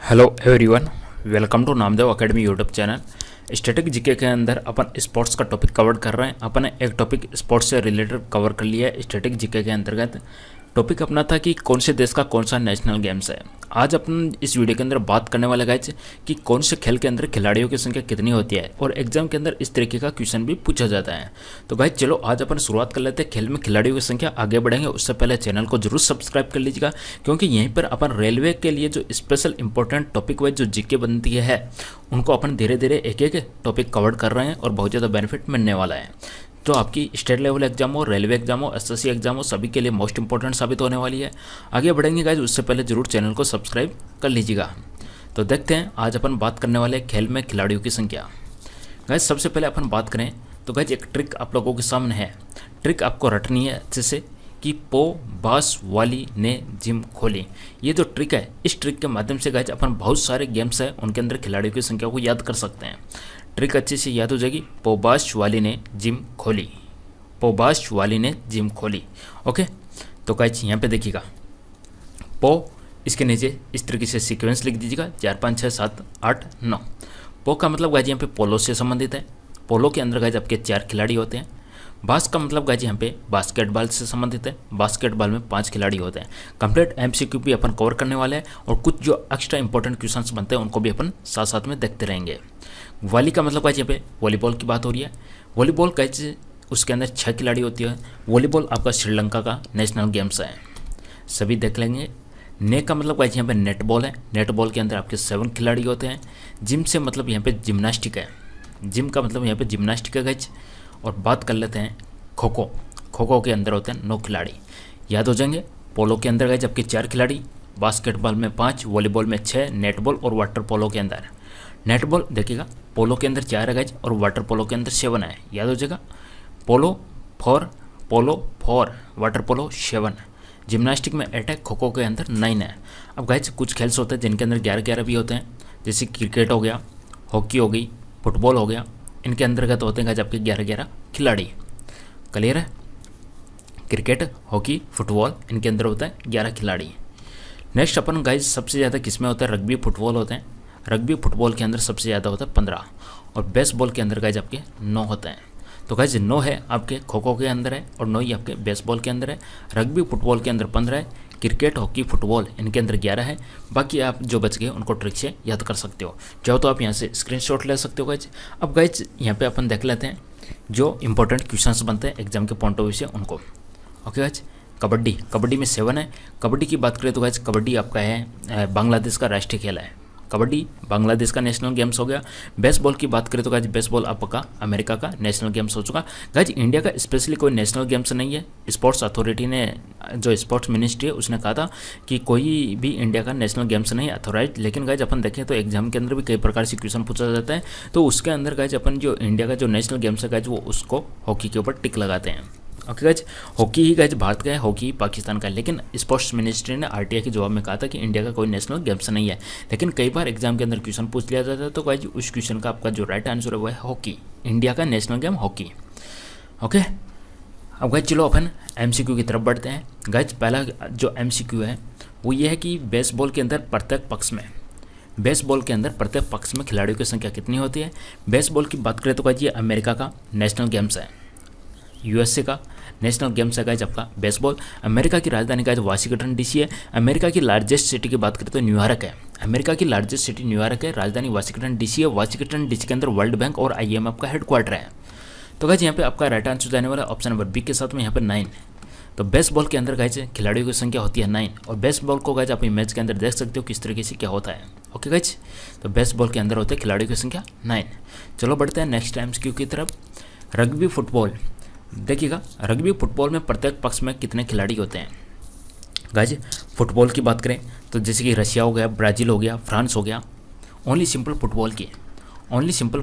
Hello everyone, welcome to Namdev Academy YouTube channel. Static GK के अंदर अपन स्पोर्ट्स का टॉपिक कवर कर रहे हैं। अपन ने एक टॉपिक स्पोर्ट्स से रिलेटेड कवर कर लिया है। स्टैटिक जीके के अंतर्गत टॉपिक अपना था कि कौन से देश का कौन सा नेशनल गेम्स है। आज अपन इस वीडियो के अंदर बात करने वाले गाइज कि कौन से खेल के अंदर खिलाड़ियों की संख्या कितनी होती है और एग्जाम के अंदर इस तरीके का क्वेश्चन भी पूछा जाता है। तो गाइज चलो आज अपन शुरुआत कर लेते हैं खेल में खिलाड़ियों की संख्या। आगे बढ़ेंगे उससे पहले चैनल को जरूर सब्सक्राइब कर लीजिएगा, क्योंकि यहीं पर अपन रेलवे के लिए जो स्पेशल इंपॉर्टेंट टॉपिक वाइज जो जीके बनती है उनको अपन धीरे धीरे एक एक टॉपिक कवर कर रहे हैं और बहुत ज़्यादा बेनिफिट मिलने वाला है। तो आपकी स्टेट लेवल एग्जाम हो, रेलवे एग्जाम हो, एसएससी एग्जाम हो, सभी के लिए मोस्ट इंपॉर्टेंट साबित होने वाली है। आगे बढ़ेंगे गाइज उससे पहले जरूर चैनल को सब्सक्राइब कर लीजिएगा। तो देखते हैं आज अपन बात करने वाले खेल में खिलाड़ियों की संख्या। गाइज सबसे पहले अपन बात करें तो गाइज एक ट्रिक आप लोगों के सामने है। ट्रिक आपको रटनी है अच्छे से कि पो बास वाली ने जिम खोली। ये जो ट्रिक है, इस ट्रिक के माध्यम से गाइज अपन बहुत सारे गेम्स है उनके अंदर खिलाड़ियों की संख्या को याद कर सकते हैं। ट्रिक अच्छे से याद हो जाएगी। पोबाश वाली ने जिम खोली, पोबाश वाली ने जिम खोली। ओके, तो गाइज यहाँ पे देखिएगा पो, इसके नीचे इस तरीके से सीक्वेंस लिख दीजिएगा 4 5 6 7 8 9। पो का मतलब गाइज यहाँ पे पोलो से संबंधित है। पोलो के अंदर गाइज आपके 4 खिलाड़ी होते हैं। बास का मतलब गाइज यहाँ पे बास्केटबॉल से संबंधित है। बास्केटबॉल में 5 खिलाड़ी होते हैं। कंप्लीट एमसीक्यू भी अपन कवर करने वाले हैं और कुछ जो एक्स्ट्रा इंपॉर्टेंट क्वेश्चंस बनते हैं उनको भी अपन साथ साथ में देखते रहेंगे। वॉली का मतलब गाइज यहाँ पे वॉलीबॉल की बात हो रही है। वॉलीबॉल गाइज उसके अंदर 6 खिलाड़ी होती है। वॉलीबॉल आपका श्रीलंका का नेशनल गेम्स है, सभी देख लेंगे। ने का मतलब गाइज यहाँ पे नेटबॉल है। नेटबॉल के अंदर आपके 7 खिलाड़ी होते हैं। जिम से मतलब यहाँ पे जिम्नास्टिक है। जिम का मतलब यहाँ पे जिम्नास्टिक है गाइज। और बात कर लेते हैं खो खो। खो खो के अंदर होते हैं 9 खिलाड़ी, याद हो जाएंगे। पोलो के अंदर गाइज आपके 4 खिलाड़ी, बास्केटबॉल में 5, वॉलीबॉल में 6, नेटबॉल और वाटर पोलो के अंदर। नेटबॉल देखिएगा पोलो के अंदर 4 है गाइज और वाटर पोलो के अंदर 7 है, याद हो जाएगा। पोलो 4, वाटर पोलो 7। जिम्नास्टिक में 8 है, खो खो के अंदर 9 है। अब गाइज कुछ खेल्स होते हैं जिनके अंदर 11-11 भी होते हैं, जैसे क्रिकेट हो गया, हॉकी हो गई, फुटबॉल हो गया। इनके अंतर्गत होते हैं गाइज आपके 11-11 खिलाड़ी। क्लियर है? क्रिकेट, हॉकी, फुटबॉल इनके अंदर होता है 11 खिलाड़ी। नेक्स्ट अपन गाइज सबसे ज़्यादा किसमें होता है? रग्बी फुटबॉल होते हैं। रग्बी फुटबॉल के अंदर सबसे ज़्यादा होता है 15 और बेसबॉल के अंदर गाइज आपके 9 होते हैं। तो गाइज 9 है आपके खो खो के अंदर है और 9 ही आपके बेसबॉल के अंदर है। रग्बी फुटबॉल के अंदर 15 है। क्रिकेट, हॉकी, फुटबॉल इनके अंदर 11 है। बाकी आप जो बच गए उनको ट्रिक से याद कर सकते हो। चाहो तो आप यहाँ से स्क्रीनशॉट ले सकते हो गाइज। अब गाइज यहाँ पे अपन देख लेते हैं जो इंपॉर्टेंट क्वेश्चंस बनते हैं एग्जाम के पॉइंट ऑफ व्यू से उनको। ओके गाइज, कबड्डी में 7 है। कबड्डी की बात करें तो गाइज कबड्डी आपका है बांग्लादेश का राष्ट्रीय खेल है। कबड्डी बांग्लादेश का नेशनल गेम्स हो गया। बेसबॉल की बात करें तो गाइज बेसबॉल आपका अमेरिका का नेशनल गेम्स हो चुका। गाइज इंडिया का स्पेशली कोई नेशनल गेम्स नहीं है। स्पोर्ट्स अथॉरिटी ने, जो स्पोर्ट्स मिनिस्ट्री है, उसने कहा था कि कोई भी इंडिया का नेशनल गेम्स नहीं अथॉराइज। लेकिन गाइज अपन देखें तो एग्जाम के अंदर भी कई प्रकार से क्वेश्चन पूछा जाता है, तो उसके अंदर गाइज अपन जो इंडिया का जो नेशनल गेम्स है गाइज वो उसको हॉकी के ऊपर टिक लगाते हैं। ओके गाइज, हॉकी ही गाइज भारत का है, हॉकी पाकिस्तान का है। लेकिन स्पोर्ट्स मिनिस्ट्री ने आरटीआई के जवाब में कहा था कि इंडिया का कोई नेशनल गेम्स नहीं है। लेकिन कई बार एग्जाम के अंदर क्वेश्चन पूछ लिया जाता है, तो गाइज उस क्वेश्चन का आपका जो राइट आंसर है वो है हॉकी। इंडिया का नेशनल गेम हॉकी। ओके, अब गाइज चलो अपन एमसीक्यू की तरफ बढ़ते हैं। गाइज पहला जो एमसीक्यू है वो ये है कि बेसबॉल के अंदर प्रत्येक पक्ष में खिलाड़ियों की संख्या कितनी होती है। बेसबॉल की बात करें तो गाइज ये अमेरिका का नेशनल गेम्स है, यूएसए का नेशनल गेम्स है गाइज आपका बेसबॉल। अमेरिका की राजधानी गाइज वाशिंगटन डीसी है। अमेरिका की लार्जेस्ट सिटी की बात करें तो न्यूयॉर्क है। अमेरिका की लार्जेस्ट सिटी न्यूयॉर्क है, राजधानी वाशिंगटन डीसी है। वाशिंगटन डीसी के अंदर वर्ल्ड बैंक और आईएमएफ का हेडक्वार्टर है। तो गाइज यहाँ पे आपका राइट आंसर जाने वाला ऑप्शन नंबर बी के साथ में यहाँ पे 9। तो बेसबॉल के अंदर गाइज खिलाड़ियों की संख्या होती है 9 और बेसबॉल को गाइज आप इमेज के अंदर देख सकते हो किस तरीके से क्या होता है। ओके गाइज, तो बेसबॉल के अंदर होते हैं खिलाड़ियों की संख्या 9। चलो बढ़ते हैं नेक्स्ट एमसीक्यू की तरफ। रग्बी फुटबॉल देखिएगा, रग्बी फुटबॉल में प्रत्येक पक्ष में कितने खिलाड़ी होते हैं। गाइज फुटबॉल की बात करें तो जैसे कि रशिया हो गया, ब्राज़ील हो गया, फ्रांस हो गया। ओनली सिंपल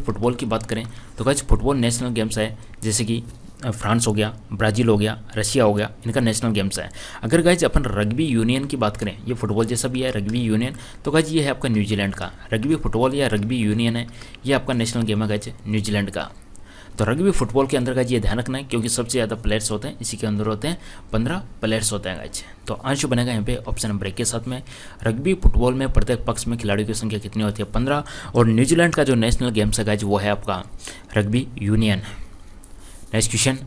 फुटबॉल की बात करें तो गाइज फुटबॉल नेशनल गेम्स है, जैसे कि फ्रांस हो गया, ब्राज़ील हो गया, रशिया हो गया, इनका नेशनल गेम्स है। अगर गाइज अपन रग्बी यूनियन की बात करें, ये फुटबॉल जैसा भी है रग्बी यूनियन, तो गाइज ये है आपका न्यूजीलैंड का। रग्बी फुटबॉल या रग्बी यूनियन है, ये आपका नेशनल गेम है गाइज न्यूजीलैंड का। तो रग्बी फुटबॉल के अंदर गाइज ये ध्यान रखना है, क्योंकि सबसे ज़्यादा प्लेयर्स होते हैं, इसी के अंदर होते हैं 15 प्लेयर्स होते हैं गाइज। तो आंसर बनेगा यहाँ पे ऑप्शन नंबर 1 के साथ में। रग्बी फुटबॉल में प्रत्येक पक्ष में खिलाड़ियों की संख्या कितनी होती है? 15। और न्यूजीलैंड का जो नेशनल गेम्स है गाइज वो है आपका रग्बी यूनियन। नेक्स्ट क्वेश्चन,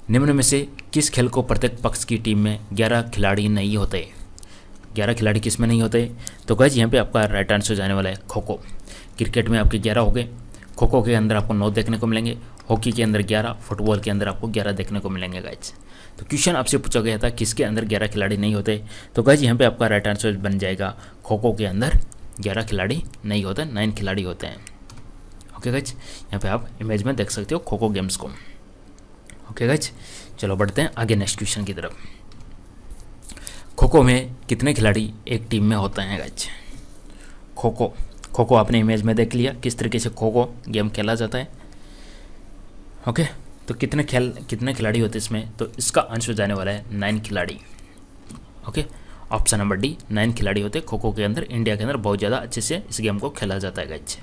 निम्न में से किस खेल को प्रत्येक पक्ष की टीम में 11 खिलाड़ी नहीं होते? 11 खिलाड़ी किस में नहीं होते? तो गाइज यहाँ पे आपका राइट आंसर जाने वाला है खो खो। क्रिकेट में आपके 11 हो गए, खो खो के अंदर आपको 9 देखने को मिलेंगे, हॉकी के अंदर 11, फुटबॉल के अंदर आपको 11 देखने को मिलेंगे गाइज। तो क्वेश्चन आपसे पूछा गया था किसके अंदर 11 खिलाड़ी नहीं होते, तो गाइज यहाँ पे आपका राइट आंसर बन जाएगा खो खो के अंदर 11 खिलाड़ी नहीं होते, 9 खिलाड़ी होते हैं। ओके गाइज, यहाँ पे आप इमेज में देख सकते हो खो खो गेम्स को। ओके गाइज, चलो बढ़ते हैं आगे नेक्स्ट क्वेश्चन की तरफ। खो खो में कितने खिलाड़ी एक टीम में होते हैं गाइज? खो खो आपने इमेज में देख लिया किस तरीके से खो खो गेम खेला जाता है। ओके, तो कितने खिलाड़ी होते हैं इसमें? तो इसका आंसर जाने वाला है 9 खिलाड़ी। ओके, ऑप्शन नंबर डी, 9 खिलाड़ी होते हैं खो खो के अंदर। इंडिया के अंदर बहुत ज़्यादा अच्छे से इस गेम को खेला जाता है गाइज।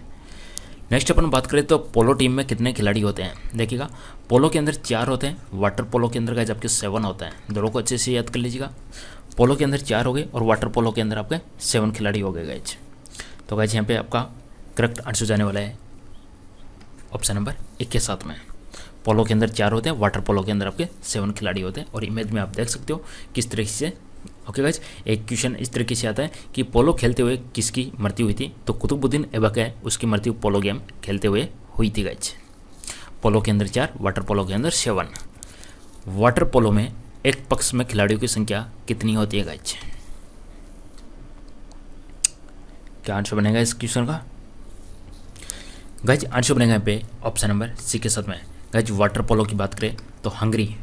नेक्स्ट अपन बात करें तो पोलो टीम में कितने खिलाड़ी होते हैं? देखिएगा, पोलो के अंदर 4 होते हैं, वाटर पोलो के अंदर गाइज आपके 7 होता है। दोनों को अच्छे से याद कर लीजिएगा, पोलो के अंदर 4 हो गए और वाटर पोलो के अंदर आपके 7 खिलाड़ी हो गए गाइज। तो गाइज यहाँ पे आपका करेक्ट आंसर जाने वाला है ऑप्शन नंबर 1 के साथ में। पोलो के अंदर 4 होते हैं, वाटर पोलो के अंदर आपके 7 खिलाड़ी होते हैं। और इमेज में आप देख सकते हो किस तरीके से। ओके गाइज, एक क्वेश्चन इस तरीके से आता है कि पोलो खेलते हुए किसकी मृत्यु हुई थी? तो कुतुबुद्दीन ऐबक है, उसकी मृत्यु पोलो गेम खेलते हुए हुई थी गाइज। पोलो के अंदर 4, वाटर पोलो के अंदर 7। वाटर पोलो में एक पक्ष में खिलाड़ियों की संख्या कितनी होती है गाइज? क्या आंसर बनेगा इस क्वेश्चन का? गाइज आंसर बनेगा यहाँ पे ऑप्शन नंबर सी के साथ में। गाइज वाटर पोलो की बात करें तो हंगरी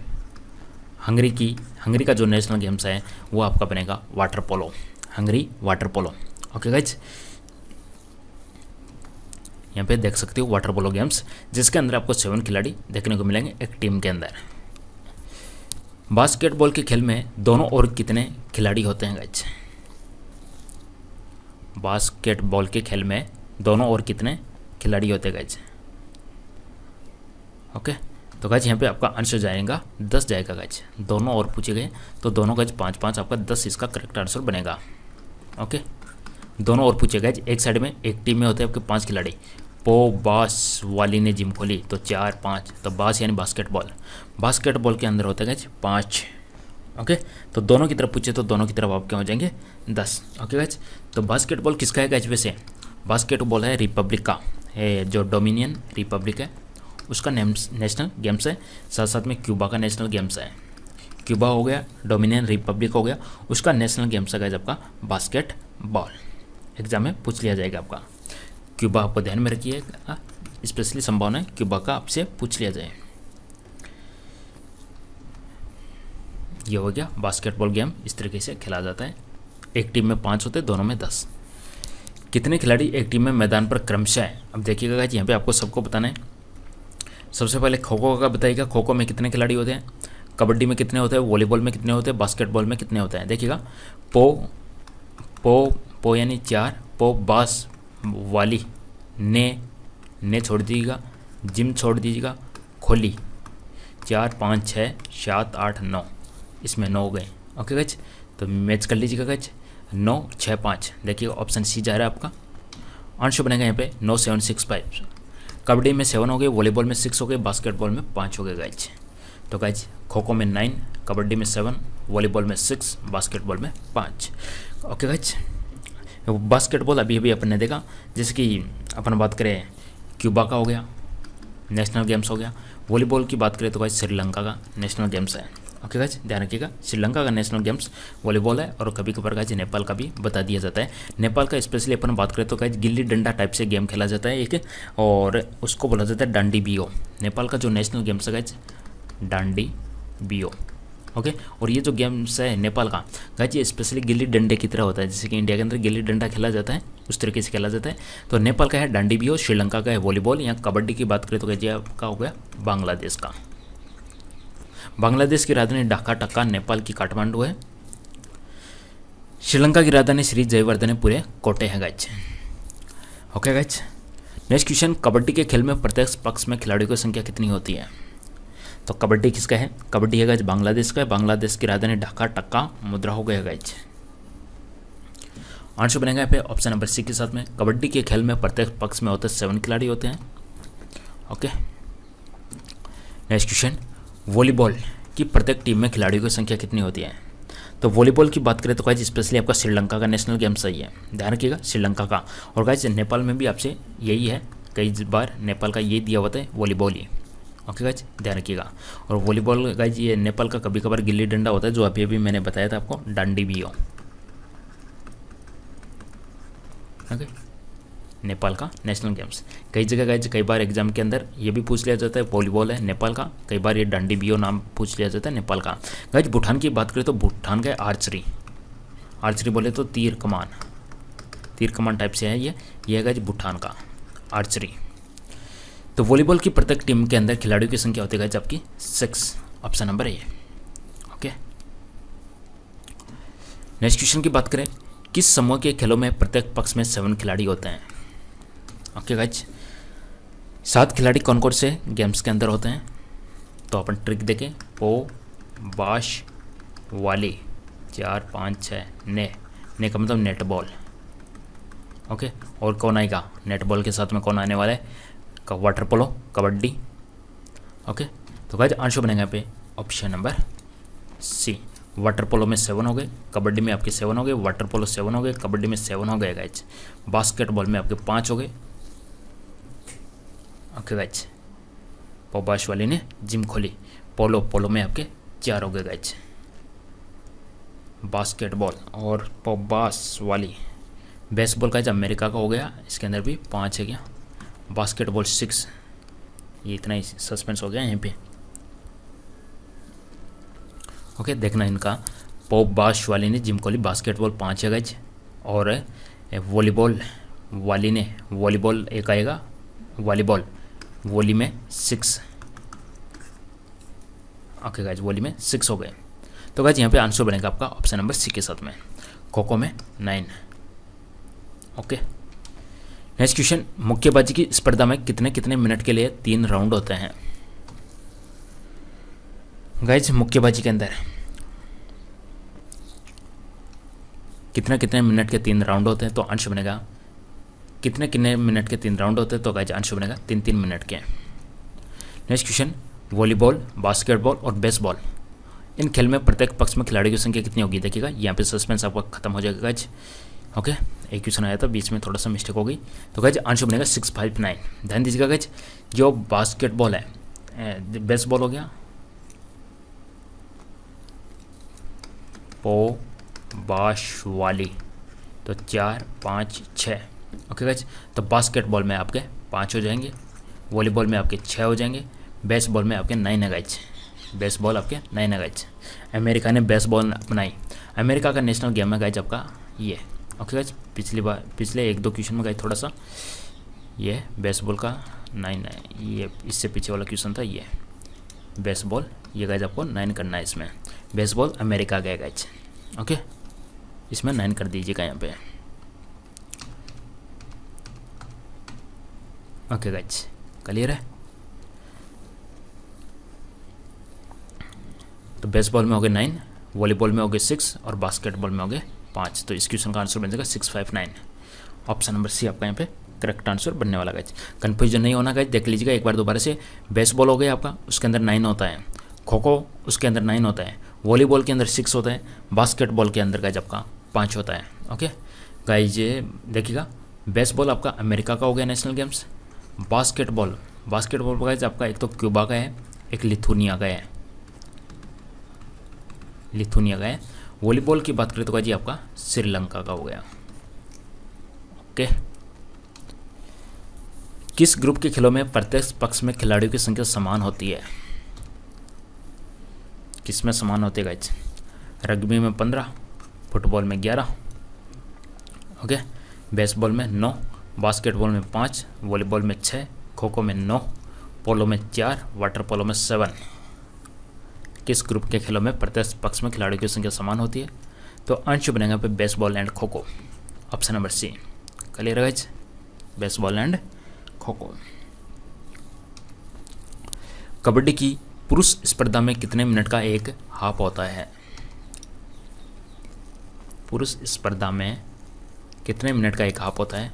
का जो नेशनल गेम्स है वो आपका बनेगा water polo, Hungary water polo. Okay guys, यहाँ पे देख सकते हो वाटर पोलो गेम्स, जिसके अंदर आपको 7 खिलाड़ी देखने को मिलेंगे एक टीम के अंदर। बास्केटबॉल के खेल में दोनों ओर कितने खिलाड़ी होते हैं गाइज? बास्केटबॉल के खेल में दोनों ओर कितने खिलाड़ी होते हैं गाइज? ओके, तो गाइज यहाँ पे आपका आंसर जाएगा 10 जाएगा गाइज। दोनों ओर पूछे गए तो दोनों गाइज 5-5, आपका 10 इसका करेक्ट आंसर बनेगा। ओके, दोनों ओर पूछे गाइज, एक साइड में एक टीम में होते हैं आपके 5 खिलाड़ी। पो बास वाली ने जिम खोली तो 4-5, तो बास यानी बास्केटबॉल के अंदर होते हैं गाइज 5। ओके, तो दोनों की तरफ पूछे तो दोनों की तरफ आप क्या हो जाएंगे 10। ओके गाइज, तो बास्केटबॉल किसका है गाइज? वैसे बास्केटबॉल है रिपब्लिक का, है जो डोमिनियन रिपब्लिक है उसका नेशनल गेम्स है। साथ साथ में क्यूबा का नेशनल गेम्स है। क्यूबा हो गया, डोमिनियन रिपब्लिक हो गया, उसका नेशनल गेम्स है गाइज आपका बास्केटबॉल। एग्जाम में पूछ लिया जाएगा आपका। क्यूबा आपको ध्यान में रखिएगा, स्पेशली संभावना है क्यूबा का आपसे पूछ लिया जाए। ये हो गया बास्केटबॉल गेम, इस तरीके से खेला जाता है। एक टीम में 5 होते हैं, दोनों में 10। कितने खिलाड़ी एक टीम में मैदान पर क्रमशः है? अब देखिएगा गाइज, यहाँ पे आपको सबको बताना है। सबसे पहले खो खो का बताइएगा, खो खो में कितने खिलाड़ी होते हैं, कबड्डी में कितने होते हैं, वॉलीबॉल में कितने होते हैं, बास्केटबॉल में कितने होते हैं। देखिएगा, पो यानी 4, पो बास वाली ने छोड़ दीजिएगा, जिम छोड़ दीजिएगा, खोली 4 5 6 7 8 9, इसमें 9 हो गए। ओके गाइज, तो मैच कर लीजिएगा गाइज, 9 6 5। देखिएगा ऑप्शन सी जा रहा है आपका। आंसर बनेगा यहाँ पे 9 7 6 5। कबड्डी में 7 हो गए, वॉलीबॉल में 6 हो गए, बास्केटबॉल में 5 हो गए गाइज। तो गाइज खो खो में 9, कबड्डी में 7, वॉलीबॉल में 6, बास्केटबॉल में 5। ओके गाइज, बास्केटबॉल अभी अपन ने देखा। जैसे कि अपन बात करें क्यूबा का हो गया, नेशनल गेम्स हो गया। वॉलीबॉल की बात करें तो गाइज श्रीलंका का नेशनल गेम्स है। ओके गाइज, ध्यान रखिएगा, श्रीलंका का नेशनल गेम्स वॉलीबॉल है। और कभी कभार गाइज नेपाल का भी बता दिया जाता है। नेपाल का स्पेशली अपन बात करें तो गाइज गिल्ली डंडा टाइप से गेम खेला जाता है एक, और उसको बोला जाता है डांडी बियो। नेपाल का जो नेशनल गेम्स है गाइज डांडी बियो। ओके, और ये जो गेम्स है नेपाल का गाइज ये स्पेशली गिल्ली डंडे की तरह होता है। जैसे कि इंडिया के अंदर गिल्ली डंडा खेला जाता है उस तरीके से खेला जाता है। तो नेपाल का है डांडी बियो, श्रीलंका का है वॉलीबॉल। यहाँ कबड्डी की बात करें तो गाइज का हो गया बांग्लादेश का। बांग्लादेश की राजधानी ढाका टक्का, नेपाल की काठमांडू है। श्रीलंका की राजधानी श्री जयवर्धनेपुरे कोटे है guys. Okay guys, next question, kabaddi के खेल में प्रत्येक पक्ष में खिलाड़ियों की संख्या कितनी होती है? तो कबड्डी किसका है? कबड्डी है गाइज बांग्लादेश का है। बांग्लादेश की राजधानी ढाका टक्का मुद्रा हो गया गाइज। आंसर बनेगा यहाँ पे ऑप्शन नंबर सी के साथ में। कबड्डी के खेल में प्रत्येक पक्ष में होते 7 खिलाड़ी होते हैं। ओके, नेक्स्ट क्वेश्चन, वॉलीबॉल की प्रत्येक टीम में खिलाड़ियों की संख्या कितनी होती है? तो वॉलीबॉल की बात करें तो गाइज स्पेशली आपका श्रीलंका का नेशनल गेम सही है, ध्यान रखिएगा श्रीलंका का। और गाइज नेपाल में भी आपसे यही है, कई बार नेपाल का ये दिया होता है वॉलीबॉल ही। ओके गाइज, ध्यान रखिएगा। और वॉलीबॉल गाइज ये नेपाल का कभी कभार गिल्ली डंडा होता है, जो अभी अभी मैंने बताया था आपको, डांडी भी हो। ओके, नेपाल का नेशनल गेम्स। कई जगह गाइज कई बार एग्जाम के अंदर ये भी पूछ लिया जाता है वॉलीबॉल है नेपाल का, कई बार ये डांडी बियो नाम पूछ लिया जाता है नेपाल का। गाइज भूटान की बात करें तो भूटान का आर्चरी, आर्चरी बोले तो तीर कमान टाइप से है ये है गाइज भूटान का आर्चरी। तो वॉलीबॉल की प्रत्येक टीम के अंदर खिलाड़ियों की संख्या होती है गाइज आपकी 6, ऑप्शन नंबर है ये। ओके, नेक्स्ट क्वेश्चन की बात करें, किस समूह के खेलों में प्रत्येक पक्ष में 7 खिलाड़ी होते हैं? ओके गाइज, 7 खिलाड़ी कौन कौन से गेम्स के अंदर होते हैं? तो अपन ट्रिक देखें, पो, बाश, वाली, 4, 5, 6, ने का मतलब नेट बॉल। ओके, और कौन आएगा नेट बॉल के साथ में? कौन आने वाला है? Water polo, kabaddi. ओके, तो गाइज आंसर बनेगा यहाँ पे option number C. Water polo में 7 हो गए, कबड्डी में आपके 7 हो गए, वाटर पोलो 7 हो गए, कबड्डी में 7 हो गए गाइज। बास्केटबॉल में आपके 5 हो गए। ओके गाइज, पोबाश वाली ने जिम खोली। पोलो में आपके 4 हो गए गाइज। बास्केटबॉल और पोबास वाली। बेसबॉल गाइज अमेरिका का हो गया, इसके अंदर भी 5 है क्या। बास्केटबॉल 6, ये इतना ही सस्पेंस हो गया यहाँ पे। ओके, देखना इनका, पॉप बाश वाली ने जिम कोहली, बास्केटबॉल 5 है गाइज। और वॉलीबॉल वाली ने, वॉलीबॉल एक आएगा, वॉलीबॉल वॉली में 6। ओके गाइज, वॉली में 6 हो गए। तो गाइज यहाँ पे आंसर बनेगा आपका ऑप्शन नंबर सी के साथ में। खो खो में 9। ओके, नेक्स्ट क्वेश्चन, मुक्केबाजी की स्पर्धा में कितने मिनट के लिए 3 राउंड होते हैं? गाइज मुक्केबाजी के अंदर कितने मिनट के 3 राउंड होते हैं? तो आंसर बनेगा कितने मिनट के 3 राउंड होते हैं? तो गाइज आंसर बनेगा 3 मिनट के। नेक्स्ट क्वेश्चन, वॉलीबॉल, बास्केटबॉल और बेसबॉल, इन खेल में प्रत्येक पक्ष में खिलाड़ियों की संख्या कितनी होगी? देखिएगा यहाँ पे सस्पेंस आपका खत्म हो जाएगा गाइज। ओके, एक क्वेश्चन आया था बीच में, थोड़ा सा मिस्टेक हो गई। तो गाइज आंसर बनेगा 6, 5, 9। ध्यान दीजिएगा गाइज, जो बास्केटबॉल है, बेसबॉल हो गया, पो बाश वाली, तो 4, 5, 6। ओके गाइज, तो बास्केटबॉल में आपके 5 हो जाएंगे, वॉलीबॉल में आपके 6 हो जाएंगे, बेसबॉल में आपके 9 है गाइज। बेसबॉल आपके 9 है गाइज। अमेरिका ने बेसबॉल अपनाई, अमेरिका का नेशनल गेम है गाइज आपका ये। ओके गाइज, पिछले 1-2 क्वेश्चन में गाइज थोड़ा सा ये बेसबॉल का 9 है, ये इससे पीछे वाला क्वेश्चन था ये बेसबॉल, ये गाइज आपको 9 करना है इसमें। बेसबॉल अमेरिका गया गाइज। ओके, इसमें 9 कर दीजिएगा यहाँ पे। ओके गाइज, क्लियर है? तो बेसबॉल में हो गए 9, वॉलीबॉल में हो गए 6 और बास्केटबॉल में हो गए 5। तो इस क्वेश्चन का आंसर बन जाएगा 6, 5, 9। ऑप्शन नंबर सी आपका यहाँ पे करेक्ट आंसर बनने वाला गाइज। कन्फ्यूजन नहीं होना गाइज, देख लीजिएगा एक बार दोबारा से। बेसबॉल हो गया आपका, उसके अंदर 9 होता है, खो खो उसके अंदर 9 होता है, वॉलीबॉल के अंदर 6 होता है, बास्केटबॉल के अंदर गाइज आपका 5 होता है। ओके गाइज, देखिएगा बेसबॉल आपका अमेरिका का हो गया नेशनल गेम्स। बास्केटबॉल गाइज आपका एक तो क्यूबा का है, एक लिथुनिया का है, वॉलीबॉल की बात करें तो गाइज आपका श्रीलंका का हो गया। ओके, किस ग्रुप के खेलों में प्रत्येक पक्ष में खिलाड़ियों की संख्या समान होती है? किस में समान होती है गाइज? रग्बी में 15, फुटबॉल में 11, ओके, बेसबॉल में 9, बास्केटबॉल में 5, वॉलीबॉल में 6, खो खो में 9, पोलो में 4, वाटर पोलो में 7। किस ग्रुप के खेलों में प्रत्येक पक्ष में खिलाड़ियों की संख्या समान होती है? तो आंसर बनेगा पे baseball and kho kho, option number C. Clear है guys? Baseball and kho kho. Kabaddi की पुरुष स्पर्धा में कितने मिनट का एक हाफ होता है? पुरुष स्पर्धा में कितने मिनट का एक हाफ होता है?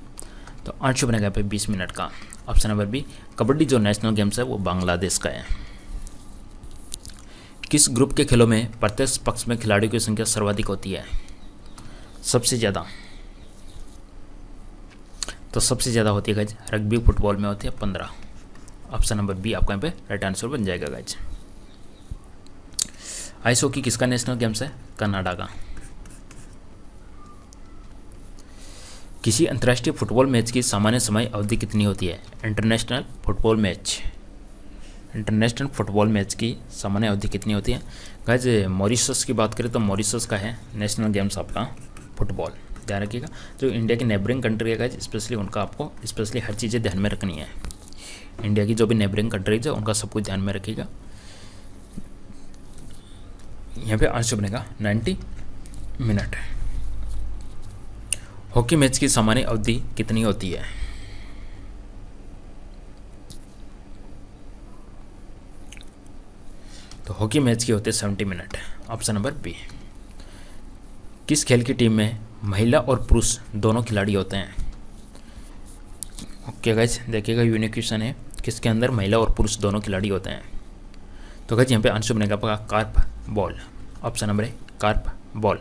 तो आंसर बनेगा यहाँ पे 20 मिनट का। Option number B. कबड्डी जो नेशनल गेम्स है वो बांग्लादेश का है। किस ग्रुप के खेलों में प्रत्येक पक्ष में खिलाड़ियों की संख्या सर्वाधिक होती है? सबसे ज़्यादा, तो सबसे ज़्यादा होती है गाइज रग्बी फुटबॉल में होती है 15। ऑप्शन नंबर बी आपका यहाँ पे राइट आंसर बन जाएगा गाइज। आइस हॉकी किसका नेशनल गेम्स है? कनाडा का। किसी अंतर्राष्ट्रीय फुटबॉल मैच की सामान्य समय अवधि कितनी होती है? इंटरनेशनल फुटबॉल मैच की सामान्य अवधि कितनी होती है? गाइज मॉरिशस की बात करें तो मॉरिशस का है नेशनल गेम्स आपका फुटबॉल। ध्यान रखिएगा, जो इंडिया की नेबरिंग कंट्री है गाइज स्पेशली उनका आपको स्पेशली हर चीज़ें ध्यान में रखनी है। इंडिया की जो भी नेबरिंग कंट्रीज है उनका सब कुछ ध्यान में रखिएगा। यहाँ पे आंसर बनेगा 90 मिनट। हॉकी मैच की सामान्य अवधि कितनी होती है? तो हॉकी मैच की होती है 70 मिनट। Option number B. किस खेल की टीम में महिला और पुरुष दोनों खिलाड़ी होते हैं? ओके गाइज देखिएगा, यूनिक क्वेश्चन है, किसके अंदर महिला और पुरुष दोनों खिलाड़ी होते हैं? तो गाइज यहाँ पे आंसर बनेगा आपका carp ball. Option number A carp ball.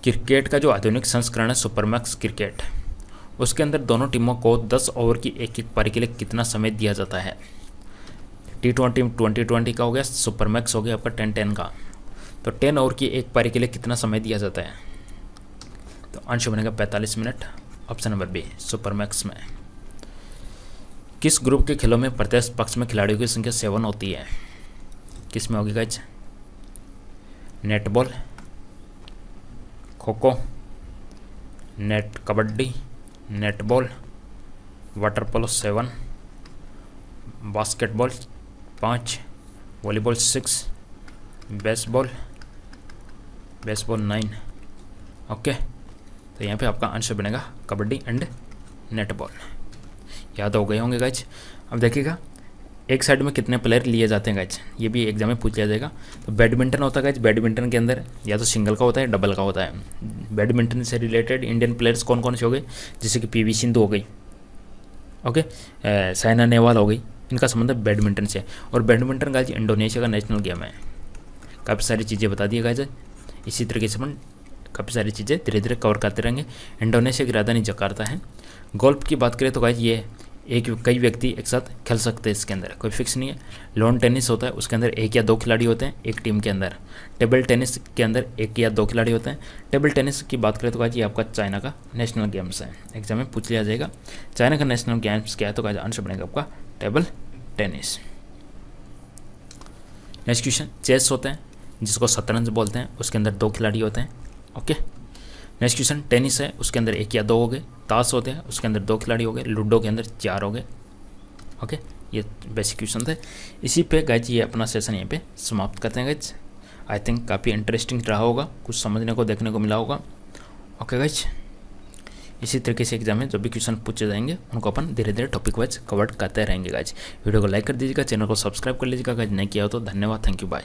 Cricket का जो आधुनिक संस्करण है सुपरमैक्स क्रिकेट, उसके अंदर दोनों टीमों को 10 ओवर की एक एक पारी के लिए कितना समय दिया जाता है? T20 2020 का हो गया, सुपरमैक्स हो गया आपका 10-10 का। तो 10 ओवर की एक पारी के लिए कितना समय दिया जाता है? तो आंसर बनेगा 45 minute. Option number B supermax में। किस ग्रुप के खेलों में प्रत्येक पक्ष में खिलाड़ियों की संख्या 7 होती है? किस में होगी guys? Netball, kho kho, net kabaddi, netball, water polo 7, basketball 5, volleyball 6, baseball 9। Okay, तो यहाँ पे आपका आंसर बनेगा कबड्डी एंड नेटबॉल। याद हो गए होंगे गाइज। अब देखिएगा एक साइड में कितने प्लेयर लिए जाते हैं गाइज, ये भी एग्जाम में पूछ लिया जाएगा। तो बैडमिंटन होता है गाइज, बैडमिंटन के अंदर या तो सिंगल का होता है डबल का होता है। बैडमिंटन से रिलेटेड इंडियन प्लेयर्स कौन कौन से हो गए? जैसे कि PV सिंधु हो गई, ओके, साइना नेहवाल हो गई, इनका संबंध बैडमिंटन से। और बैडमिंटन गाइज इंडोनेशिया का नेशनल गेम है। काफ़ी सारी चीज़ें बता दी गाइज, इसी तरीके से अपन काफ़ी सारी चीज़ें धीरे धीरे कवर करते रहेंगे। इंडोनेशिया की राजधानी जकार्ता है। गोल्फ की बात करें तो गाइज ये कई व्यक्ति एक साथ खेल सकते हैं, इसके अंदर कोई फिक्स नहीं है। लॉन टेनिस होता है, उसके अंदर 1 या 2 खिलाड़ी होते हैं एक टीम के अंदर। टेबल टेनिस के अंदर 1 या 2 खिलाड़ी होते हैं। टेबल टेनिस की बात करें तो गाइज ये आपका चाइना का नेशनल गेम्स है, एग्जाम में पूछ लिया जाएगा। चाइना का नेशनल गेम्स क्या है? तो गाइज आंसर बनेगा आपका table tennis. Next question, chess होते हैं जिसको शतरंज बोलते हैं, उसके अंदर 2 खिलाड़ी होते हैं। ओके, नेक्स्ट क्वेश्चन, टेनिस है उसके अंदर 1 या 2 हो गए। ताश होते हैं उसके अंदर 2 खिलाड़ी हो गए। लूडो के अंदर 4 हो गए। ओके, ये बेसिक क्वेश्चन थे। इसी पे गाइज ये अपना सेशन यहीं पे समाप्त करते हैं गाइज। आई थिंक काफ़ी इंटरेस्टिंग रहा होगा, कुछ समझने को देखने को मिला होगा। ओके गाइज, इसी तरीके से एग्जाम में जो भी क्वेश्चन पूछे जाएंगे उनको अपन धीरे धीरे टॉपिक वाइज कवर करते रहेंगे गाइज। वीडियो को लाइक कर दीजिएगा, चैनल को सब्सक्राइब कर लीजिएगा गाइज, नहीं किया हो तो। धन्यवाद, थैंक यू, बाय।